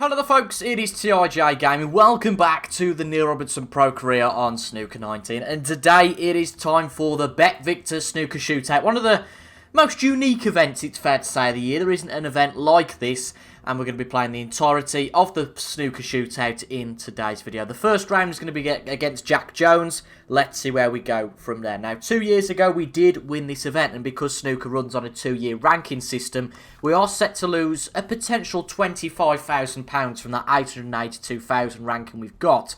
Hello there folks, it is TIJ Gaming. Welcome back to the Neil Robertson Pro Career on Snooker 19. And today it is time for the Bet Victor Snooker Shootout. One of the most unique events, it's fair to say, of the year. There isn't an event like this. And we're going to be playing the entirety of the Snooker Shootout in today's video. The first round is going to be against Jack Jones. Let's see where we go from there. Now, 2 years ago, we did win this event. And because Snooker runs on a 2-year ranking system, we are set to lose a potential £25,000 from that 882,000 ranking we've got.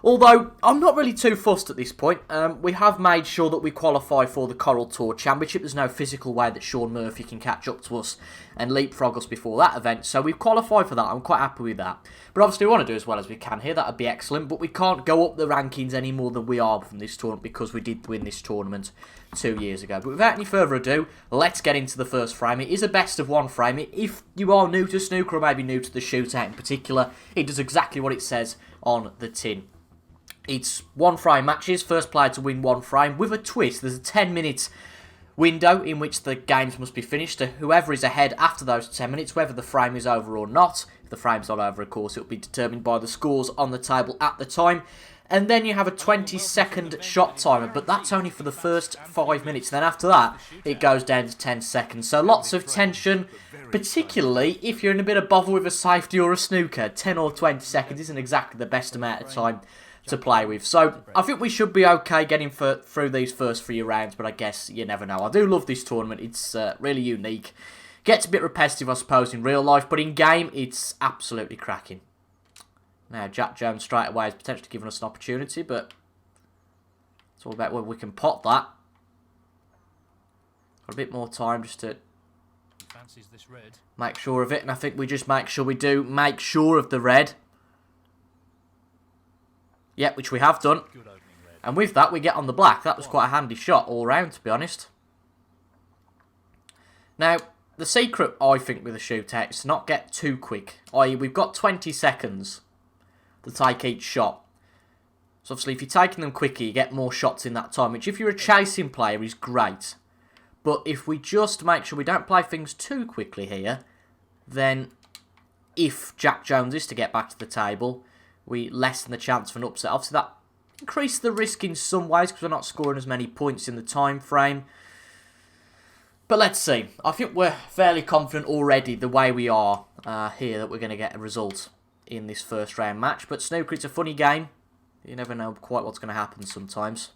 Although, I'm not really too fussed at this point. We have made sure that we qualify for the Coral Tour Championship. There's no physical way that Sean Murphy can catch up to us and leapfrog us before that event. So we've qualified for that. I'm quite happy with that. But obviously we want to do as well as we can here. That would be excellent. But we can't go up the rankings any more than we are from this tournament because we did win this tournament 2 years ago. But without any further ado, let's get into the first frame. It is a best of one frame. If you are new to snooker or maybe new to the shootout in particular, it does exactly what it says on the tin. It's one frame matches, first player to win one frame with a twist. There's a 10-minute window in which the games must be finished. Whoever is ahead after those 10 minutes, whether the frame is over or not. If the frame's not over, of course, it will be determined by the scores on the table at the time. And then you have a 20-second shot timer, but that's only for the first 5 minutes. Then after that, it goes down to 10 seconds. So lots of tension, particularly if you're in a bit of bother with a safety or a snooker. 10 or 20 seconds isn't exactly the best amount of time to play with. So I think we should be okay getting through these first 3 rounds, but I guess you never know. I do love this tournament. It's really unique. Gets a bit repetitive, I suppose, in real life, but in game, it's absolutely cracking. Now, Jack Jones straight away is potentially giving us an opportunity, but it's all about whether we can pot that. Got a bit more time just to make sure of it, and I think we just make sure we do make sure of the red. Yep, which we have done. And with that, we get on the black. That was quite a handy shot all round, to be honest. Now, the secret, I think, with a shootout is to not get too quick. I.e., we've got 20 seconds to take each shot. So, obviously, if you're taking them quicker, you get more shots in that time, which, if you're a chasing player, is great. But if we just make sure we don't play things too quickly here, then if Jack Jones is to get back to the table, we lessen the chance of an upset. Obviously, that increases the risk in some ways because we're not scoring as many points in the time frame. But let's see. I think we're fairly confident already the way we are here that we're going to get a result in this first round match. But snooker, it's a funny game. You never know quite what's going to happen sometimes.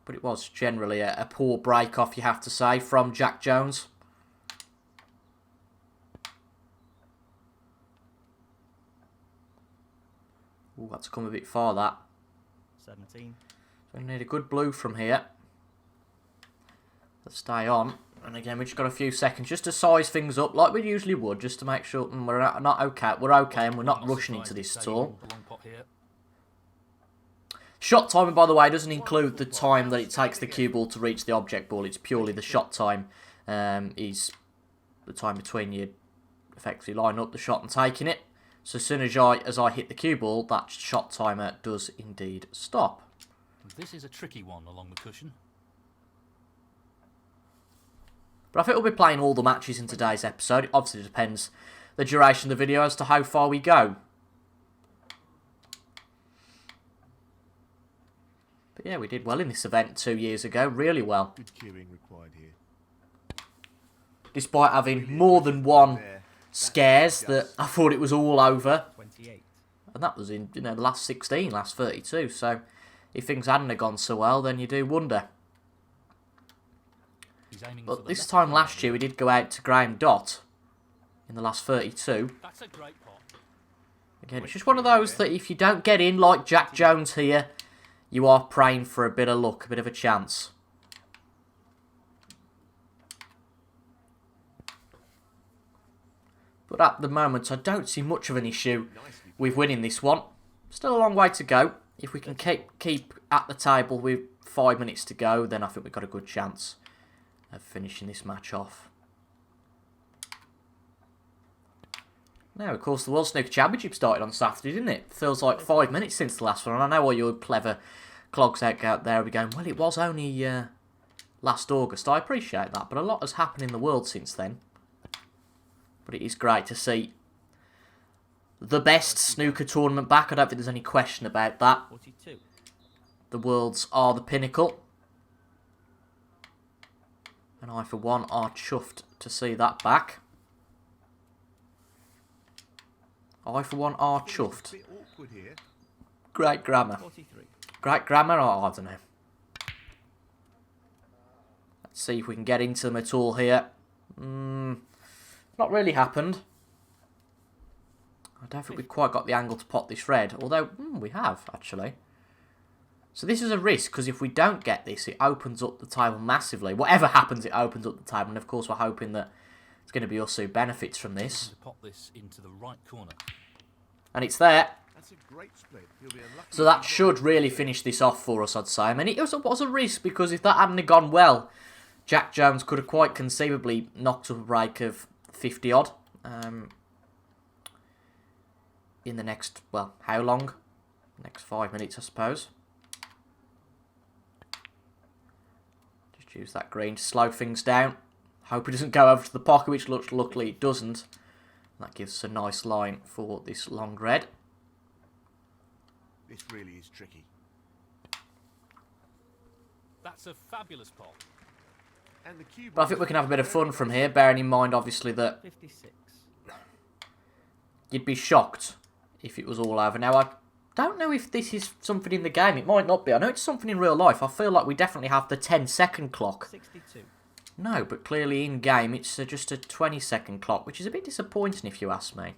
But it was generally a poor break-off, you have to say, from Jack Jones. Ooh, that's come a bit far, that. 17. So we need a good blue from here. Let's stay on. And again, we've just got a few seconds just to size things up like we usually would, just to make sure we're not okay. We're okay and we're not rushing into this at all. Shot timing, by the way, doesn't include the time that it takes the cue ball to reach the object ball. It's purely the shot time is the time between you effectively lining up the shot and taking it. So as soon as I hit the cue ball, that shot timer does indeed stop. This is a tricky one along the cushion. But I think we'll be playing all the matches in today's episode. It obviously depends the duration of the video as to how far we go. But yeah, we did well in this event 2 years ago, really well. Good cueing required here. Despite having more than one scares that I thought it was all over. 28. And that was in the last 16, last 32. So if things hadn't have gone so well, then you do wonder. But this time last year, we did go out to Graham Dot in the last 32. That's a great pot. Again, it's just one of those that if you don't get in like Jack Jones here, you are praying for a bit of luck, a bit of a chance. But at the moment, I don't see much of an issue with winning this one. Still a long way to go. If we can keep at the table with 5 minutes to go, then I think we've got a good chance of finishing this match off. Now, of course, the World Snooker Championship started on Saturday, didn't it? Feels like 5 minutes since the last one. And I know all you clever clogs out there will be going, well, it was only last August. I appreciate that, but a lot has happened in the world since then. But it is great to see the best snooker tournament back. I don't think there's any question about that. 42. The Worlds are the pinnacle. And I, for one, are chuffed to see that back. I, for one, are chuffed. Great grammar. 43. Great grammar? Oh, I don't know. Let's see if we can get into them at all here. Not really happened. I don't think we've quite got the angle to pot this red. Although, we have, actually. So this is a risk, because if we don't get this, it opens up the table massively. Whatever happens, it opens up the table. And, of course, we're hoping that it's going to be us who benefits from this. To pop this into the right corner. And it's there. That's a great split. So that should really finish this off for us, I'd say. I mean, it was a risk, because if that hadn't gone well, Jack Jones could have quite conceivably knocked up a break of 50-odd. In the next, well, how long? Next 5 minutes, I suppose. Just use that green to slow things down. Hope it doesn't go over to the pocket, which luckily it doesn't. That gives us a nice line for this long red. This really is tricky. That's a fabulous pot. And the cue But I think we can have a bit of fun from here, bearing in mind, obviously, that 56. you'd be shocked if it was all over. Now, I don't know if this is something in the game. It might not be. I know it's something in real life. I feel like we definitely have the 10-second clock. 62. No, but clearly in-game it's just a 20-second clock, which is a bit disappointing if you ask me.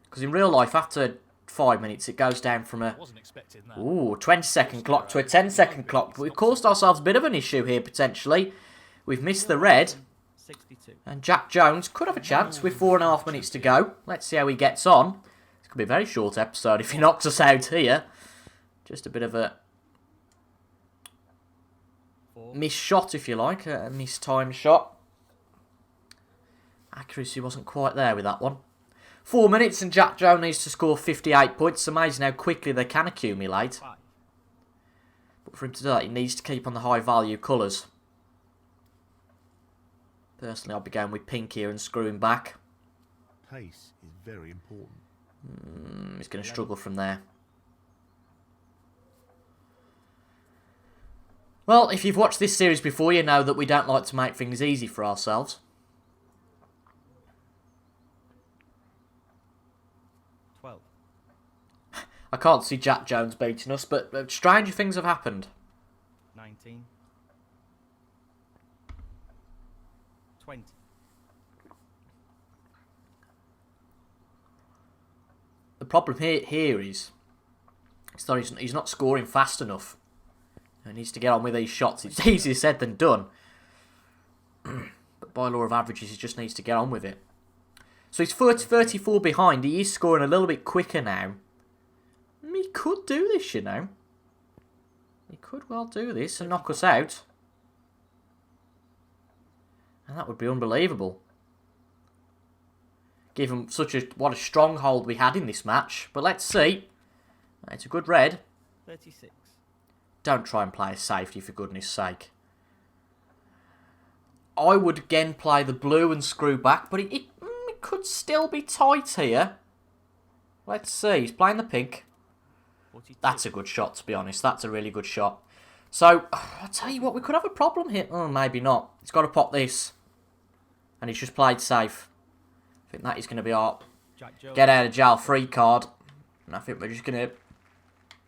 Because in real life, after 5 minutes, it goes down from a Wasn't expecting that. 20-second clock to a 10-second clock. But we've caused ourselves a bit of an issue here, potentially. We've missed the red. 62. And Jack Jones could have a chance with 4.5 minutes to go. Let's see how he gets on. It's going to be a very short episode if he knocks us out here. Just a bit of a 4. missed shot, if you like. A mistimed shot. Accuracy wasn't quite there with that one. 4 minutes and Jack Jones needs to score 58 points. It's amazing how quickly they can accumulate. 5. But for him to do that, he needs to keep on the high value colours. Personally, I'll be going with pink here and screwing back. pace is very important. He's going to struggle from there. Well, if you've watched this series before, you know that we don't like to make things easy for ourselves. 12. I can't see Jack Jones beating us, but stranger things have happened. 19. 20. The problem here is that he's not scoring fast enough. He needs to get on with these shots. It's easier said than done. But by law of averages, he just needs to get on with it. So he's 34 behind. He is scoring a little bit quicker now. He could do this, you know. He could well do this and knock us out. And that would be unbelievable. Given what a stronghold we had in this match. But let's see. It's a good red. 36. Don't try and play a safety, for goodness sake. I would again play the blue and screw back, but it could still be tight here. Let's see. He's playing the pink. 42. That's a good shot, to be honest. That's a really good shot. So, I'll tell you what, we could have a problem here. Oh, maybe not. He's got to pop this. And he's just played safe. I think that is going to be our Jack Jones. get out of jail free card. And I think we're just going to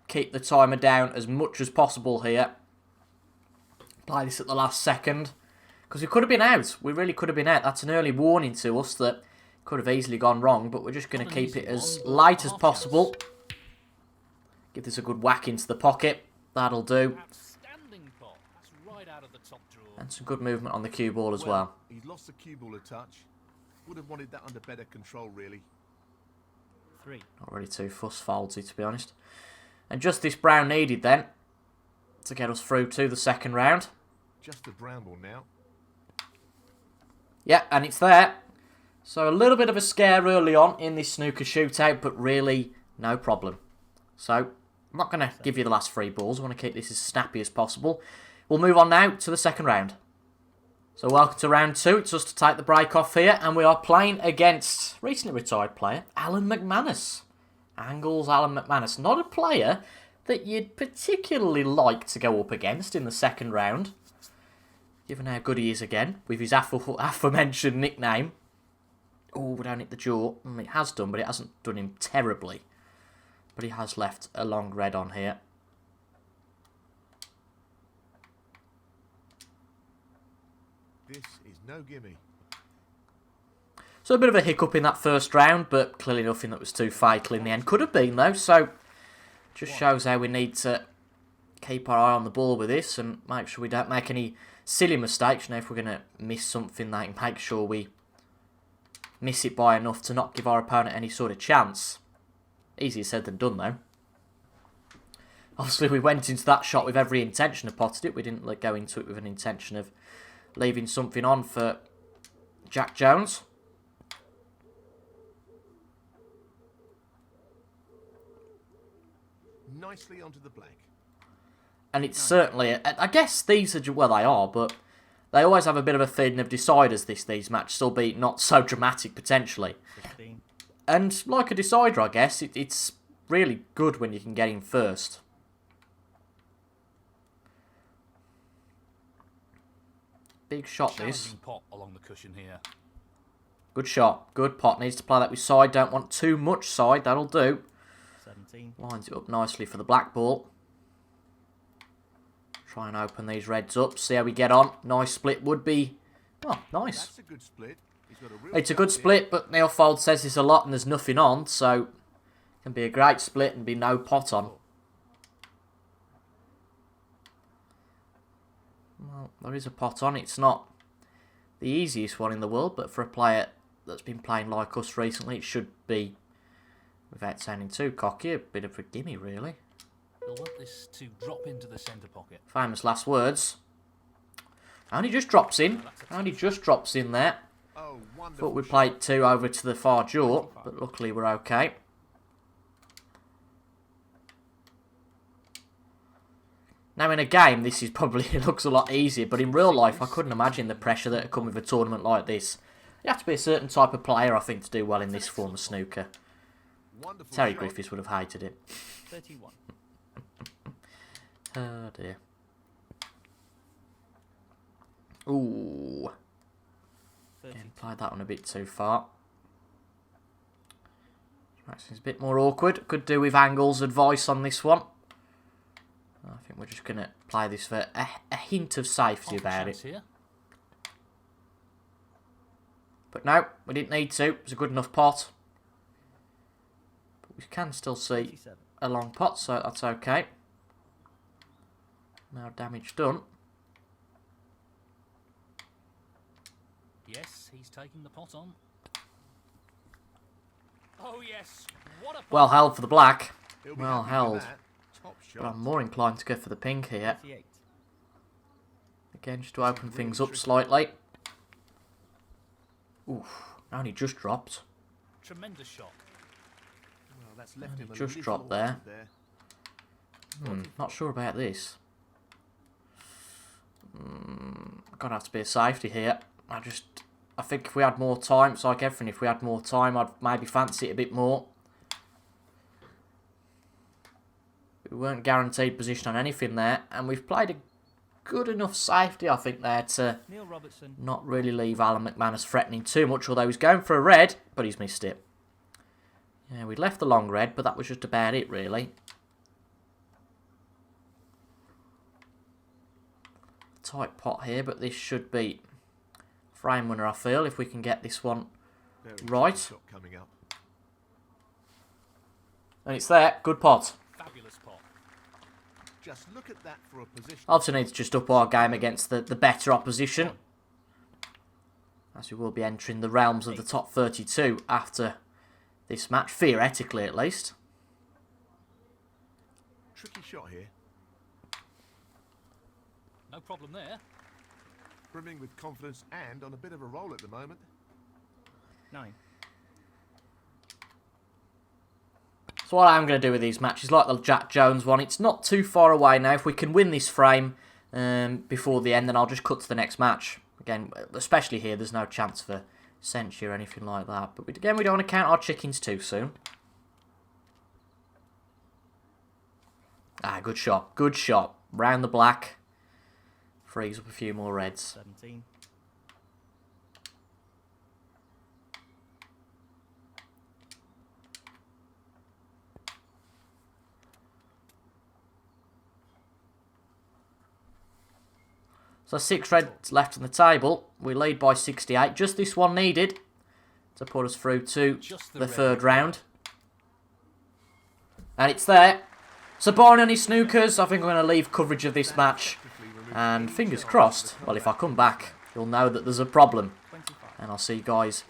keep the timer down as much as possible here. Play this at the last second. Because we could have been out. We really could have been out. That's an early warning to us that could have easily gone wrong. But we're just going to keep it as light as possible. Give this a good whack into the pocket. That'll do. Outstanding pot. That's right out of the top drawer. And some good movement on the cue ball as well. He's lost the cue ball a touch. Would have wanted that under better control, really. 3. Not really too fuss-foldsy, to be honest. And just this brown needed then to get us through to the second round. Just a brown ball now. Yeah, and it's there. So a little bit of a scare early on in this snooker shootout, but really no problem. So I'm not going to give you the last 3 balls. I want to keep this as snappy as possible. we'll move on now to the second round. So welcome to round 2. It's us to take the break off here, and we are playing against recently retired player Alan McManus. Angles Alan McManus. Not a player that you'd particularly like to go up against in the second round, given how good he is again, with his aforementioned nickname. Oh, we don't hit the jaw. It has done, but it hasn't done him terribly. But he has left a long red on here. This is no gimme. So a bit of a hiccup in that first round, but clearly nothing that was too fatal in the end. Could have been, though, so just shows how we need to keep our eye on the ball with this and make sure we don't make any silly mistakes. You know, if we're going to miss something, they make sure we miss it by enough to not give our opponent any sort of chance. Easier said than done, though. Obviously, we went into that shot with every intention of potting it. We didn't go into it with an intention of leaving something on for Jack Jones. Nicely onto the black. And it's certainly, I guess these are, well, they are, but they always have a bit of a feeling of deciders, these matches, albeit not so dramatic potentially. 15. And like a decider, I guess, it's really good when you can get in first. Big shot, this. Challenging pot along the cushion here. Good shot. Good pot. Needs to play that with side. Don't want too much side. That'll do. 17. Lines it up nicely for the black ball. Try and open these reds up. See how we get on. Nice split would be... Oh, nice. That's a good split. He's got a real It's a good shot here. split, but Neil Fold says it's a lot and there's nothing on, so it can be a great split and be no pot on. Well, there is a pot on. It's not the easiest one in the world, but for a player that's been playing like us recently, it should be, without sounding too cocky, a bit of a gimme, really. You'll want this to drop into the centre pocket. Famous last words. Only just drops in. Only just drops in there. Oh, wonderful. Thought we played 2 over to the far jaw, but luckily we're okay. Now in a game, this is probably, it looks a lot easier, but in real life, I couldn't imagine the pressure that would come with a tournament like this. You have to be a certain type of player, I think, to do well in this form of snooker. Wonderful Terry shot. Griffiths would have hated it. 31. Oh dear. Ooh. 32. Again, played that one a bit too far. It's a bit more awkward. Could do with Angle's advice on this one. I think we're just going to play this for a hint of safety Half a about chance it. here. But no, we didn't need to. It was a good enough pot. But we can still see 27. a long pot, so that's okay. Now damage done. Yes, he's taking the pot on. Oh yes, what a pot. Well held for the black. He'll be Well happy with held. that. Top But shot. I'm more inclined to go for the pink here. 38. Again, just to open things up slightly. Oof, only just dropped. Tremendous shot. Well, that's left him a just little dropped there. awkward Not sure about this. Gonna have to be a safety here. I think if we had more time, it's like everything, if we had more time, I'd maybe fancy it a bit more. We weren't guaranteed position on anything there, and we've played a good enough safety, I think, there to Neil Robertson. not really leave Alan McManus threatening too much, although he's going for a red, but he's missed it. Yeah, we'd left the long red, but that was just about it, really. Tight pot here, but this should be frame winner, I feel, if we can get this one Very right. good shot coming up. And it's there. Good pot. Fabulous pot. Just look at that for a position. Obviously need to just up our game against the better opposition, as we will be entering the realms of the top 32 after this match, theoretically at least. Tricky shot here. No problem there. Brimming with confidence and on a bit of a roll at the moment. 9. So what I'm going to do with these matches, like the Jack Jones one, it's not too far away now. If we can win this frame, before the end, then I'll just cut to the next match. Again, especially here, there's no chance for censure or anything like that. But again, we don't want to count our chickens too soon. Ah, good shot. Good shot. Round the black. Frees up a few more reds. 17. So 6 reds left on the table. We lead by 68. Just this one needed to put us through to the third round. And it's there. So Barney on his snookers. I think I'm going to leave coverage of this match. And fingers crossed, well, if I come back, you'll know that there's a problem. 25. And I'll see you guys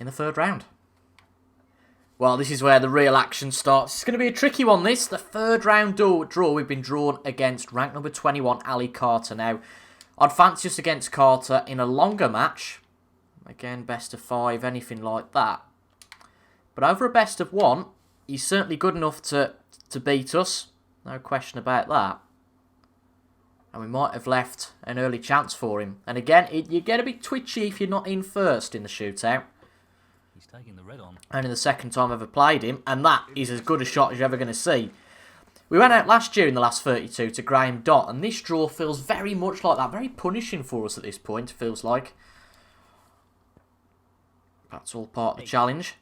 in the third round. Well, this is where the real action starts. It's going to be a tricky one, this. The third round draw. We've been drawn against rank number 21, Ali Carter. Now, I'd fancy us against Carter in a longer match. Again, best of 5, anything like that. But over a best of 1, he's certainly good enough to beat us. No question about that. And we might have left an early chance for him. And again, you get a bit twitchy if you're not in first in the shootout. He's taking the red on. Only the second time I've ever played him. And that is as good a shot as you're ever going to see. We went out last year in the last 32 to Graham Dott. And this draw feels very much like that. Very punishing for us at this point, it feels like. That's all part of the challenge.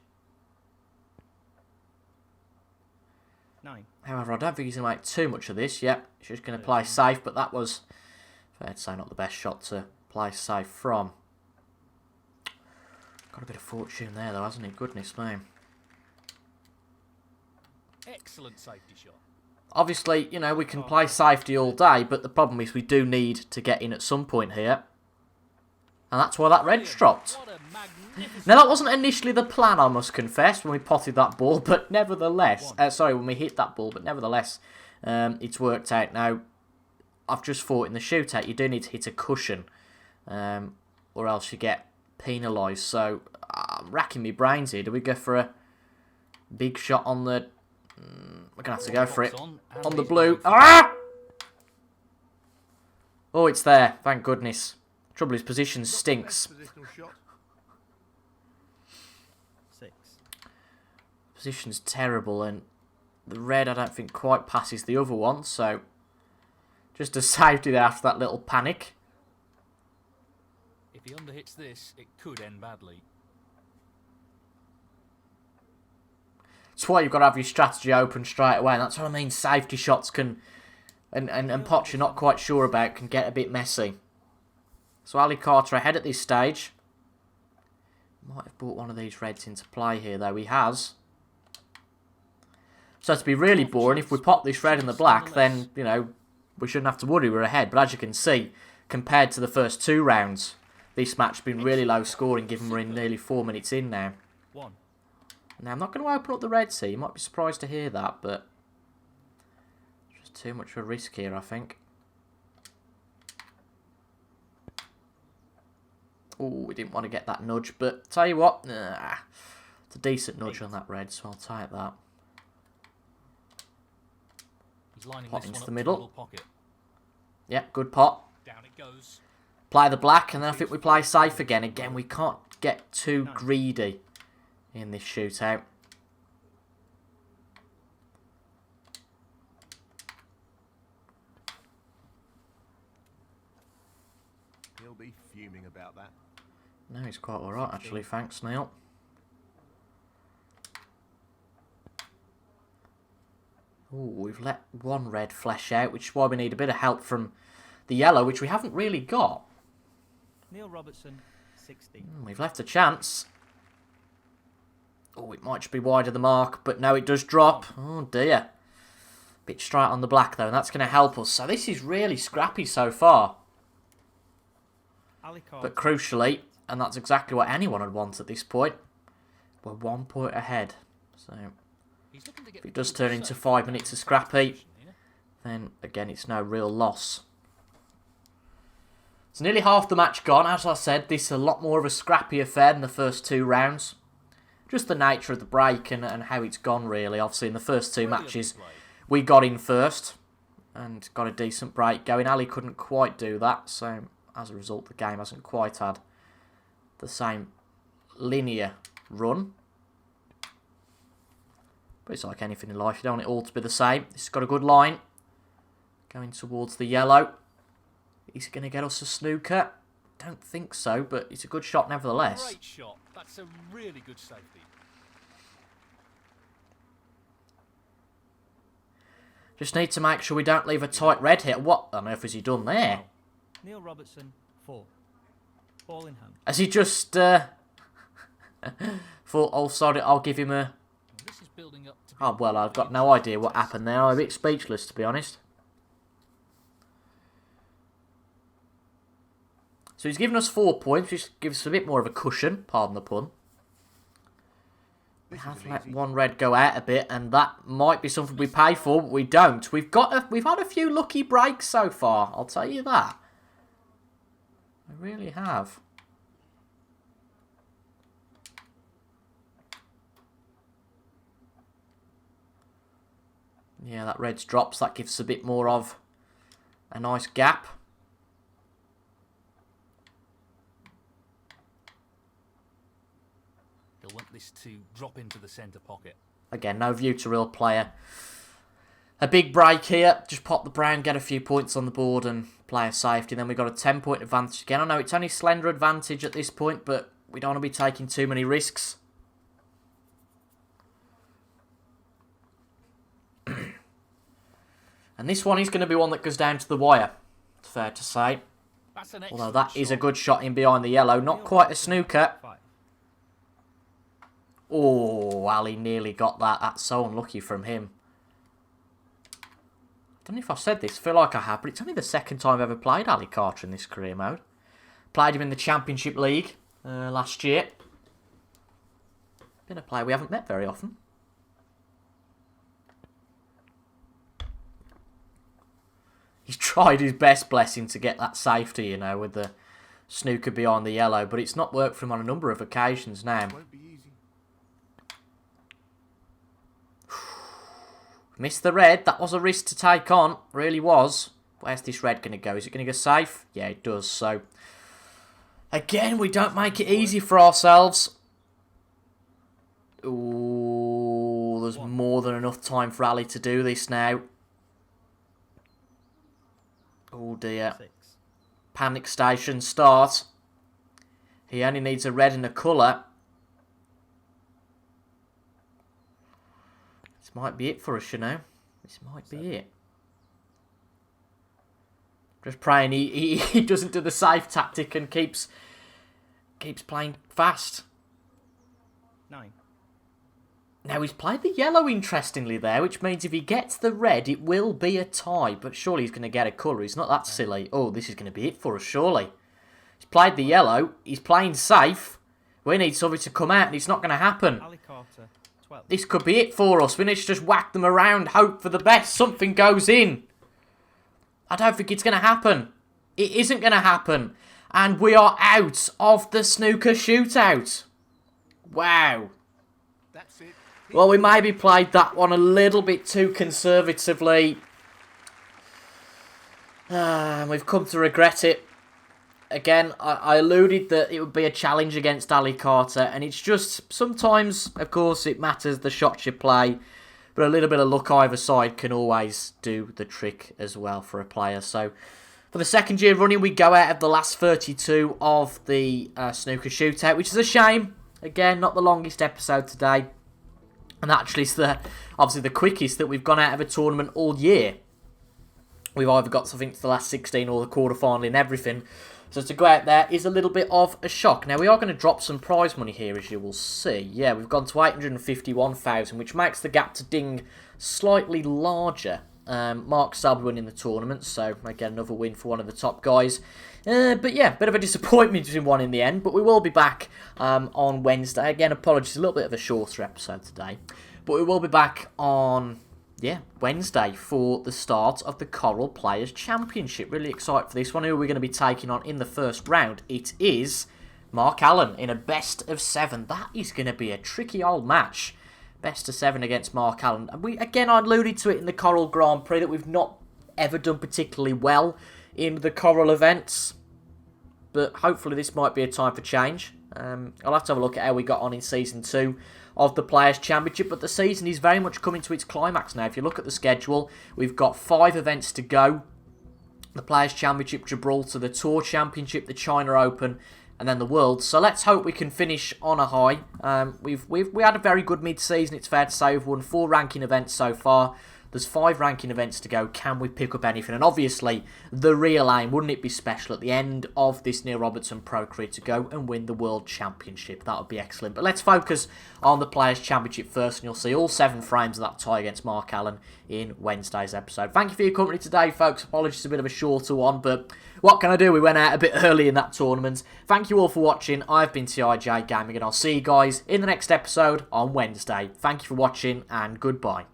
9. However, I don't think he's going to make too much of this. Yep, he's just going to play safe. But that was, fair to say, not the best shot to play safe from. Got a bit of fortune there, though, hasn't he? Goodness me. Excellent safety shot. Obviously, you know, we can play safety all day, but the problem is we do need to get in at some point here. And that's why that red's dropped. What a magnificent... Now, that wasn't initially the plan, I must confess, when we potted that ball, but nevertheless... sorry, when we hit that ball, but nevertheless, it's worked out. Now, I've just thought in the shootout, you do need to hit a cushion, or else you get penalised. So, I'm racking my brains here. Do we go for a big shot on the... we're going to have to go for it. On the blue. Ah! Oh, it's there. Thank goodness. Trouble is, position stinks. Positional shot. 6. Position's terrible, and the red I don't think quite passes the other one, so just a safety there after that little panic. If he underhits this, it could end badly. That's why you've got to have your strategy open straight away, and that's what I mean. Safety shots can, and pots you're not quite sure about, can get a bit messy. So Ali Carter ahead at this stage. Might have brought one of these reds into play here, though. He has. So to be really boring, if we pop this red and the black, then, you know, we shouldn't have to worry, we're ahead. But as you can see, compared to the first 2 rounds, this match has been really low scoring, given we're in nearly 4 minutes in now. 1. Now, I'm not going to open up the reds here. You might be surprised to hear that, but just too much of a risk here, I think. Oh, we didn't want to get that nudge, but tell you what, it's a decent nudge on that red, so I'll take that. He's lining Pot this into one the up middle. to the pocket. Yep, good pot. Down it goes. Play the black, and then I think we play safe again. Again, we can't get too greedy in this shootout. He'll be fuming about that. No, he's quite alright, actually. Thanks, Neil. Oh, we've let one red flesh out, which is why we need a bit of help from the yellow, which we haven't really got. Neil Robertson, 16. We've left a chance. Oh, it might just be wide of the mark, but no, it does drop. Oh, dear. Bit straight on the black, though, and that's going to help us. So this is really scrappy so far. Ali Carter. But crucially, and that's exactly what anyone would want at this point, we're 1 point ahead. So He's looking to get if it does the turn ball into safe 5 from minutes of that scrappy, position here. then again, it's no real loss. It's nearly half the match gone. As I said, this is a lot more of a scrappy affair than the first 2 rounds. Just the nature of the break and how it's gone, really. Obviously, in the first 2 Brilliant matches, play. we got in first. and got a decent break going. Ali couldn't quite do that, so as a result the game hasn't quite had the same linear run. But it's like anything in life, you don't want it all to be the same. This has got a good line. Going towards the yellow. Is it going to get us a snooker? Don't think so, but it's a good shot nevertheless. Great shot. That's a really good safety. Just need to make sure we don't leave a tight red here. What on earth has he done there? Neil Robertson, 4. Ball in hand. Has he just thought, oh sorry, I'll give him a... Well, this is building up to be Oh well, I've got no idea what happened there. I'm a bit speechless, to be honest. So he's given us 4 points, which gives us a bit more of a cushion, pardon the pun. We have let one red go out a bit, and that might be something we pay for, but we don't. We've had a few lucky breaks so far, I'll tell you that. We really have. Yeah, that red's drops, that gives us a bit more of a nice gap. He'll want this to drop into the centre pocket. Again, no view to real player. A big break here. Just pop the brown, get a few points on the board and play a safety. Then we've got a 10-point advantage again. I know it's only slender advantage at this point, but we don't want to be taking too many risks. And this one is going to be one that goes down to the wire. It's fair to say. That's an Although excellent that is a shot. good shot in behind the yellow. Not quite a snooker. 5. Oh, Ali nearly got that. That's so unlucky from him. I don't know if I've said this. I feel like I have, but it's only the second time I've ever played Ali Carter in this career mode. Played him in the Championship League last year. Been a player we haven't met very often. He's tried his best, bless him, to get that safety, you know, with the snooker behind the yellow, but it's not worked for him on a number of occasions now. Won't be easy. Missed the red. That was a risk to take on. Really was. Where's this red going to go? Is it going to go safe? Yeah, it does. So, again, we don't make it easy for ourselves. Ooh, there's more than enough time for Ali to do this now. Oh dear. 6. Panic station start. He only needs a red and a colour. This might be it for us, you know. This might be it. Just praying he doesn't do the safe tactic and keeps playing fast. 9. Now, he's played the yellow interestingly there, which means if he gets the red, it will be a tie. But surely he's going to get a colour. He's not that silly. Oh, this is going to be it for us, surely. He's played the yellow. He's playing safe. We need something to come out, and it's not going to happen. Ali Carter, 12. This could be it for us. We need to just whack them around, hope for the best. Something goes in. I don't think it's going to happen. It isn't going to happen. And we are out of the snooker shootout. Wow. That's it. Well, we maybe played that one a little bit too conservatively. And we've come to regret it. Again, I alluded that it would be a challenge against Ali Carter. And it's just, sometimes, of course, it matters the shots you play. But a little bit of luck either side can always do the trick as well for a player. So, for the second year running, we go out of the last 32 of the snooker shootout, which is a shame. Again, not the longest episode today. And actually, it's obviously the quickest that we've gone out of a tournament all year. We've either got something to the last 16 or the quarterfinal and everything. So to go out there is a little bit of a shock. Now, we are going to drop some prize money here, as you will see. Yeah, we've gone to 851,000, which makes the gap to Ding slightly larger. Mark Selby winning the tournament, so again, another win for one of the top guys. But yeah, bit of a disappointment in one in the end, but we will be back on Wednesday. Again, apologies, a little bit of a shorter episode today. But we will be back on, Wednesday for the start of the Coral Players Championship. Really excited for this one. Who are we going to be taking on in the first round? It is Mark Allen in a best of 7. That is going to be a tricky old match. Best of 7 against Mark Allen. And I alluded to it in the Coral Grand Prix that we've not ever done particularly well in the Coral events. But hopefully this might be a time for change. I'll have to have a look at how we got on in Season 2 of the Players' Championship. But the season is very much coming to its climax now. If you look at the schedule, we've got 5 events to go. The Players' Championship, Gibraltar, the Tour Championship, the China Open, and then the World. So let's hope we can finish on a high. We had a very good mid-season, it's fair to say. We've won 4 ranking events so far. There's 5 ranking events to go. Can we pick up anything? And obviously, the real aim, wouldn't it be special at the end of this Neil Robertson Pro career to go and win the World Championship? That would be excellent. But let's focus on the Players' Championship first, and you'll see all 7 frames of that tie against Mark Allen in Wednesday's episode. Thank you for your company today, folks. Apologies, it's a bit of a shorter one, but what can I do? We went out a bit early in that tournament. Thank you all for watching. I've been TIJ Gaming, and I'll see you guys in the next episode on Wednesday. Thank you for watching, and goodbye.